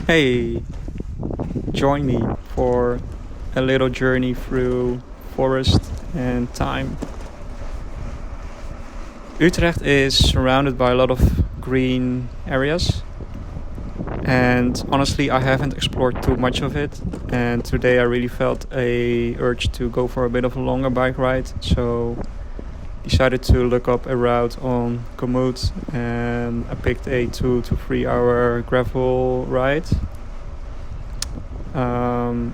Hey, join me for a little journey through forest and time. Utrecht is surrounded by a lot of green areas, and honestly I haven't explored too much of it, and today I really felt a urge to go for a bit of a longer bike ride, so decided to look up a route on Komoot, and I picked a 2 to 3 hour gravel ride.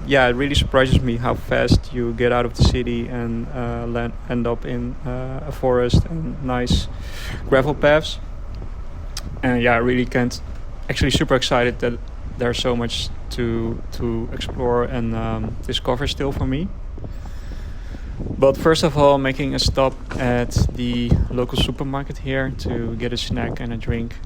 It really surprises me how fast you get out of the city and end up in a forest and nice gravel paths. And I really can't. Actually, super excited that there's so much to explore and discover still for me. But first of all, making a stop at the local supermarket here to get a snack and a drink.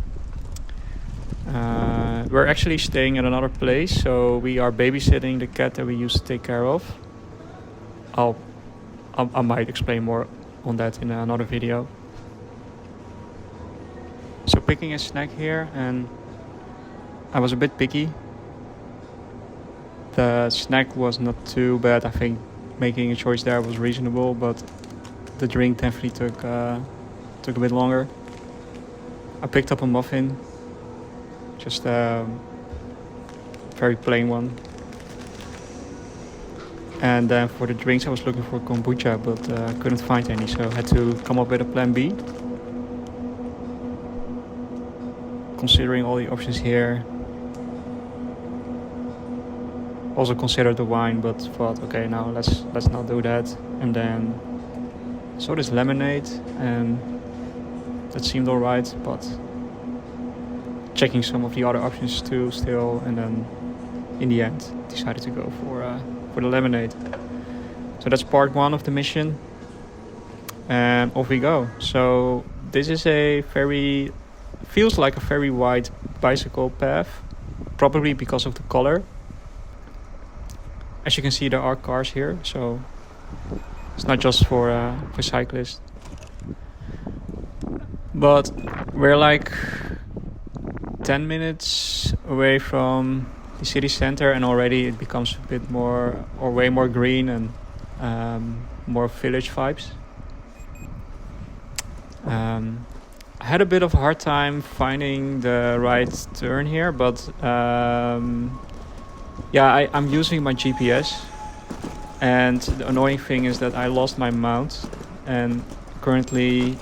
We're actually staying at another place, so we are babysitting the cat that we used to take care of. I might explain more on that in another video. So picking a snack here, and I was a bit picky. The snack was not too bad. I think making a choice there was reasonable, but the drink definitely took a bit longer. I picked up a muffin. Just a very plain one. And then for the drinks I was looking for kombucha, but couldn't find any, so I had to come up with a plan B. Considering all the options here. Also considered the wine, but thought, okay, now let's not do that. And then saw this lemonade, and that seemed alright, but checking some of the other options too still, and then in the end decided to go for the lemonade. So that's part one of the mission, and off we go. So this is feels like a very wide bicycle path, probably because of the color. As you can see, there are cars here, so it's not just for cyclists. But we're like 10 minutes away from the city center, and already it becomes a bit more or way more green and more village vibes. I had a bit of a hard time finding the right turn here, but I'm using my GPS, and the annoying thing is that I lost my mount, and currently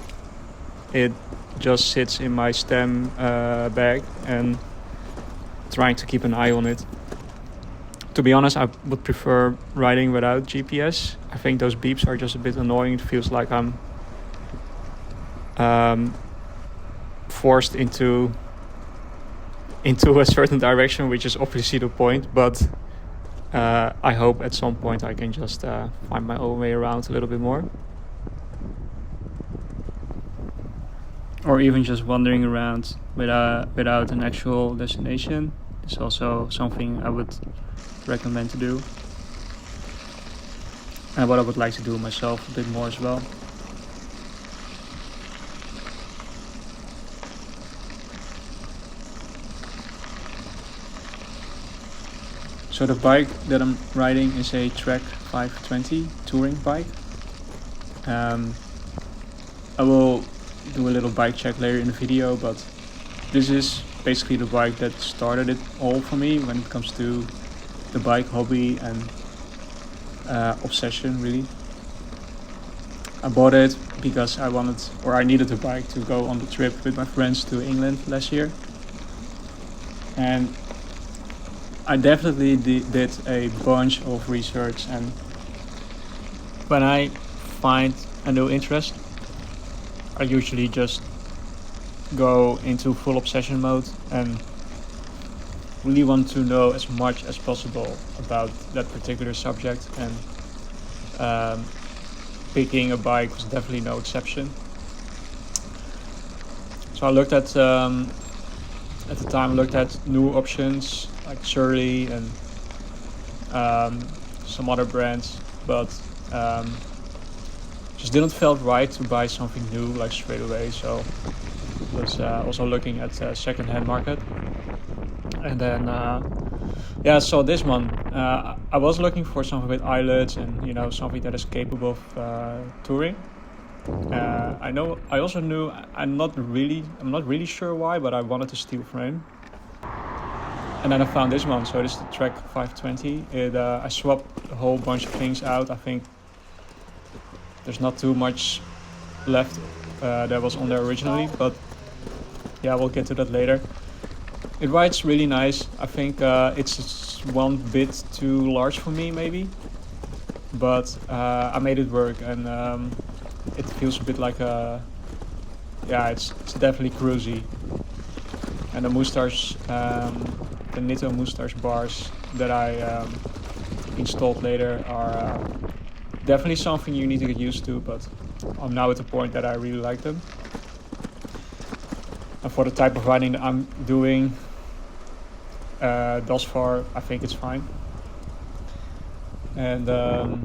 it just sits in my stem bag, and trying to keep an eye on it. To be honest, I would prefer riding without GPS. I think those beeps are just a bit annoying. It feels like I'm forced into a certain direction, which is obviously the point, but I hope at some point I can just find my own way around a little bit more. Or even just wandering around without an actual destination is also something I would recommend to do. And what I would like to do myself a bit more as well. So the bike that I'm riding is a Trek 520 touring bike. I will do a little bike check later in the video, but this is basically the bike that started it all for me when it comes to the bike hobby and obsession, really. I bought it because I needed a bike to go on the trip with my friends to England last year, and I definitely did a bunch of research, and when I find a new interest, I usually just go into full obsession mode and really want to know as much as possible about that particular subject, and picking a bike was definitely no exception. So I looked at the time I looked at new options like Surly and some other brands, but just didn't felt right to buy something new like straight away. So was also looking at second-hand market, And then I saw this one. I was looking for something with eyelets and something that is capable of touring. I also knew I'm not really sure why, but I wanted a steel frame. And then I found this one. So this is the Trek 520. I swapped a whole bunch of things out. I think there's not too much left that was on there originally, but yeah, we'll get to that later. It rides really nice. I think it's one bit too large for me maybe, but I made it work, and it feels a bit like it's definitely cruisy. And the moustache, the Nitto moustache bars that I installed later are definitely something you need to get used to, but I'm now at the point that I really like them. And for the type of riding that I'm doing thus far, I think it's fine. And the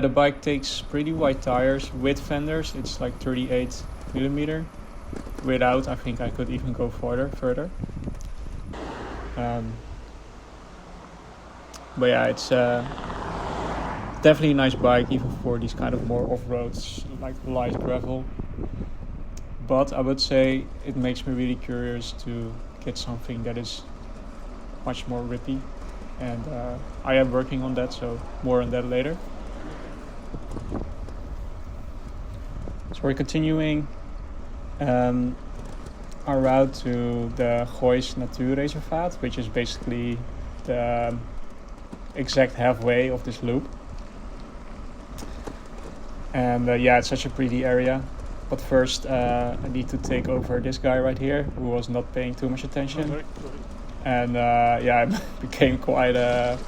bike takes pretty wide tires. With fenders, it's like 38 millimeter. Without, I think I could even go further. But yeah, it's definitely a nice bike, even for these kind of more off-roads, like light gravel. But I would say it makes me really curious to get something that is much more rippy. And I am working on that, so more on that later. So we're continuing our route to the Het Goois Natuurreservaat, which is basically the exact halfway of this loop. And it's such a pretty area. But first I need to take over this guy right here, who was not paying too much attention. Sorry. And it became quite a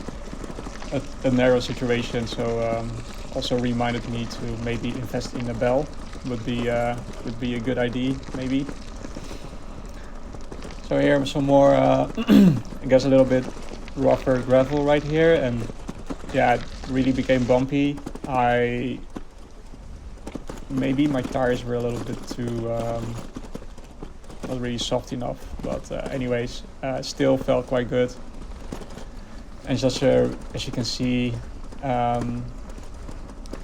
narrow situation, so also reminded me to maybe invest in a bell. Would be a good idea, maybe. So here some more, I guess a little bit rougher gravel right here, and it really became bumpy. Maybe my tires were a little bit too not really soft enough, but anyways, still felt quite good. And just as you can see,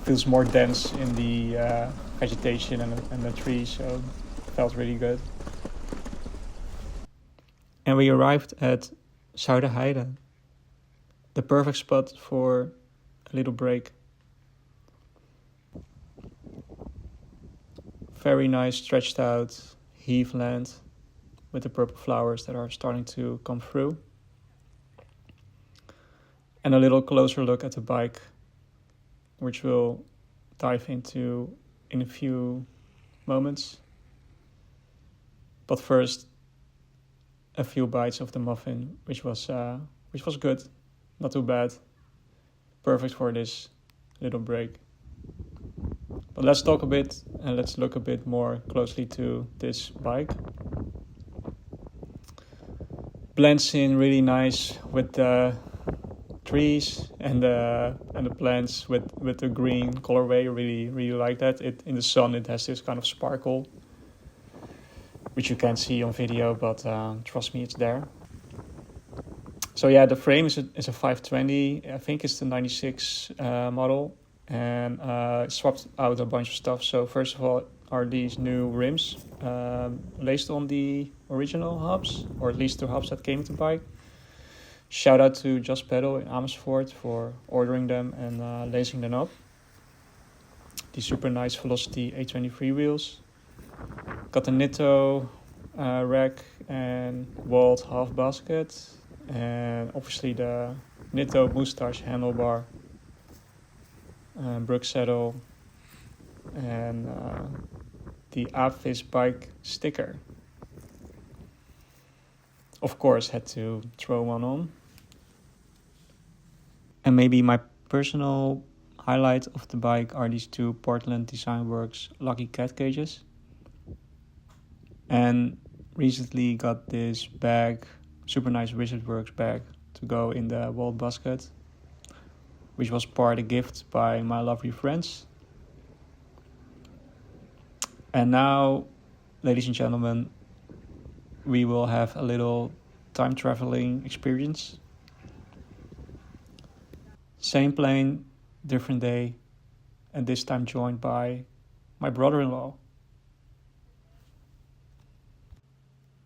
feels more dense in the vegetation and the trees, so felt really good. And we arrived at Zuiderheide, the perfect spot for a little break. Very nice stretched out heathland with the purple flowers that are starting to come through. And a little closer look at the bike, which we'll dive into in a few moments. But first, a few bites of the muffin, which was good, not too bad, perfect for this little break. But let's talk a bit and let's look a bit more closely to this bike. Blends in really nice with the trees and the plants with the green colorway. Really like that. In the sun it has this kind of sparkle, which you can't see on video, but trust me, it's there. So the frame is a 520. I think it's the 96 model, and swapped out a bunch of stuff. So first of all are these new rims laced on the original hubs, or at least the hubs that came with the bike. Shout out to Just Pedal in Amersfoort for ordering them and lacing them up. These super nice Velocity 823 wheels. Got the Nitto rack and walled half basket, and obviously the Nitto moustache handlebar, Brook saddle, and the Avis bike sticker. Of course, had to throw one on. And maybe my personal highlight of the bike are these two Portland Design Works Lucky Cat cages. And recently got this bag, super nice Wizard Works bag, to go in the walled basket, which was part a gift by my lovely friends. And now, ladies and gentlemen, we will have a little time traveling experience. Same plane, different day, and this time joined by my brother-in-law.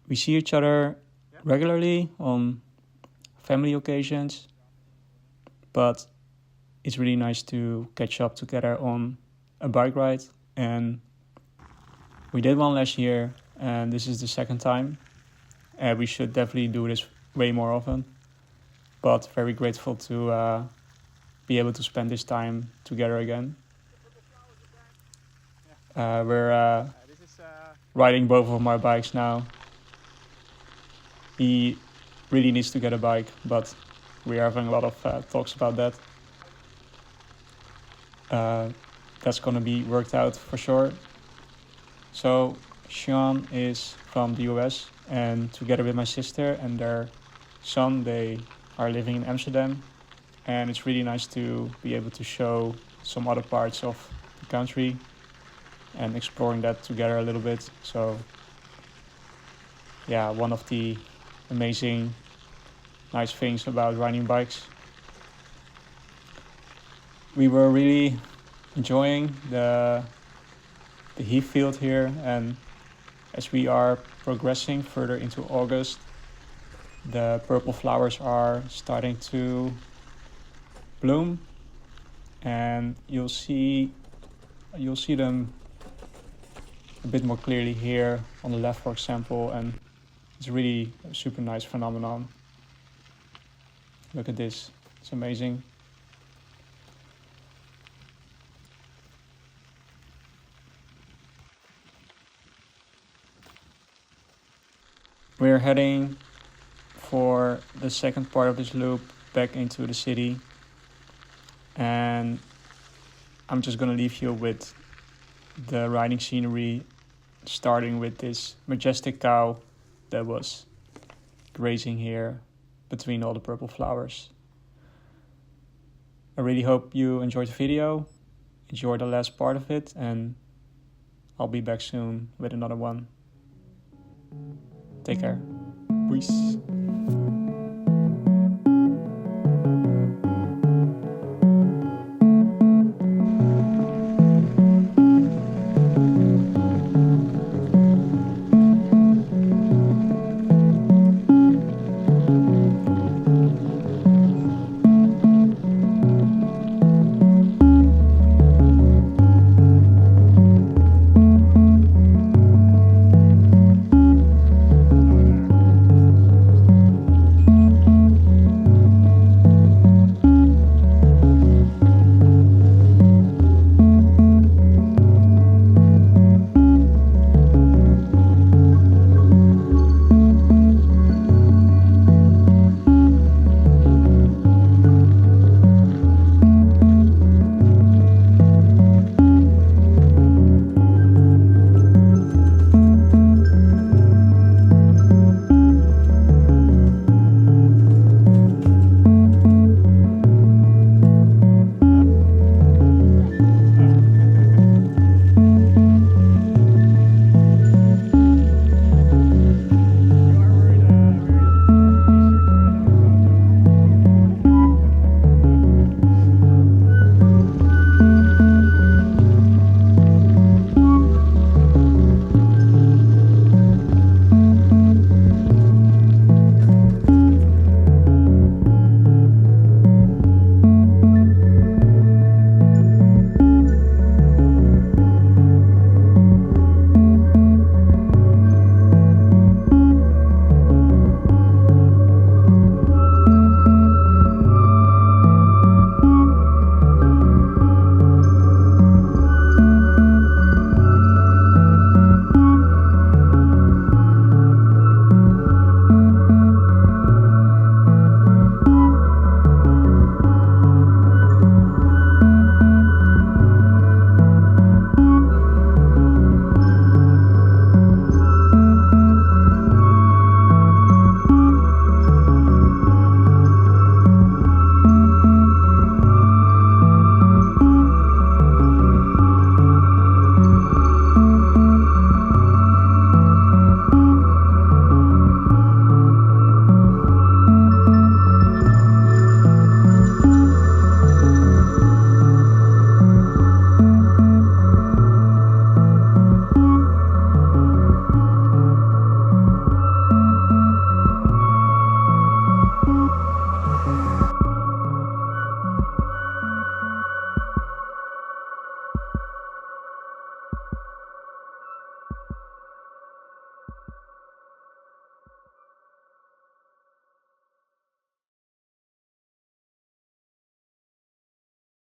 We see each other regularly on family occasions, but it's really nice to catch up together on a bike ride. And we did one last year, and this is the second time. And we should definitely do this way more often. But very grateful to be able to spend this time together again. We're riding both of my bikes now. He really needs to get a bike, but we are having a lot of talks about that. That's gonna be worked out for sure. So Sean is from the US, and together with my sister and their son, they are living in Amsterdam. And it's really nice to be able to show some other parts of the country and exploring that together a little bit. So yeah, one of the amazing, nice things about riding bikes. We were really enjoying the heathfield here, and as we are progressing further into August, the purple flowers are starting to bloom, and you'll see them a bit more clearly here on the left, for example, and it's really a super nice phenomenon. Look at this, it's amazing. We're heading for the second part of this loop back into the city, and I'm just gonna leave you with the riding scenery, starting with this majestic cow that was grazing here between all the purple flowers. I really hope you enjoyed the video, enjoyed the last part of it, and I'll be back soon with another one. Take care. Peace.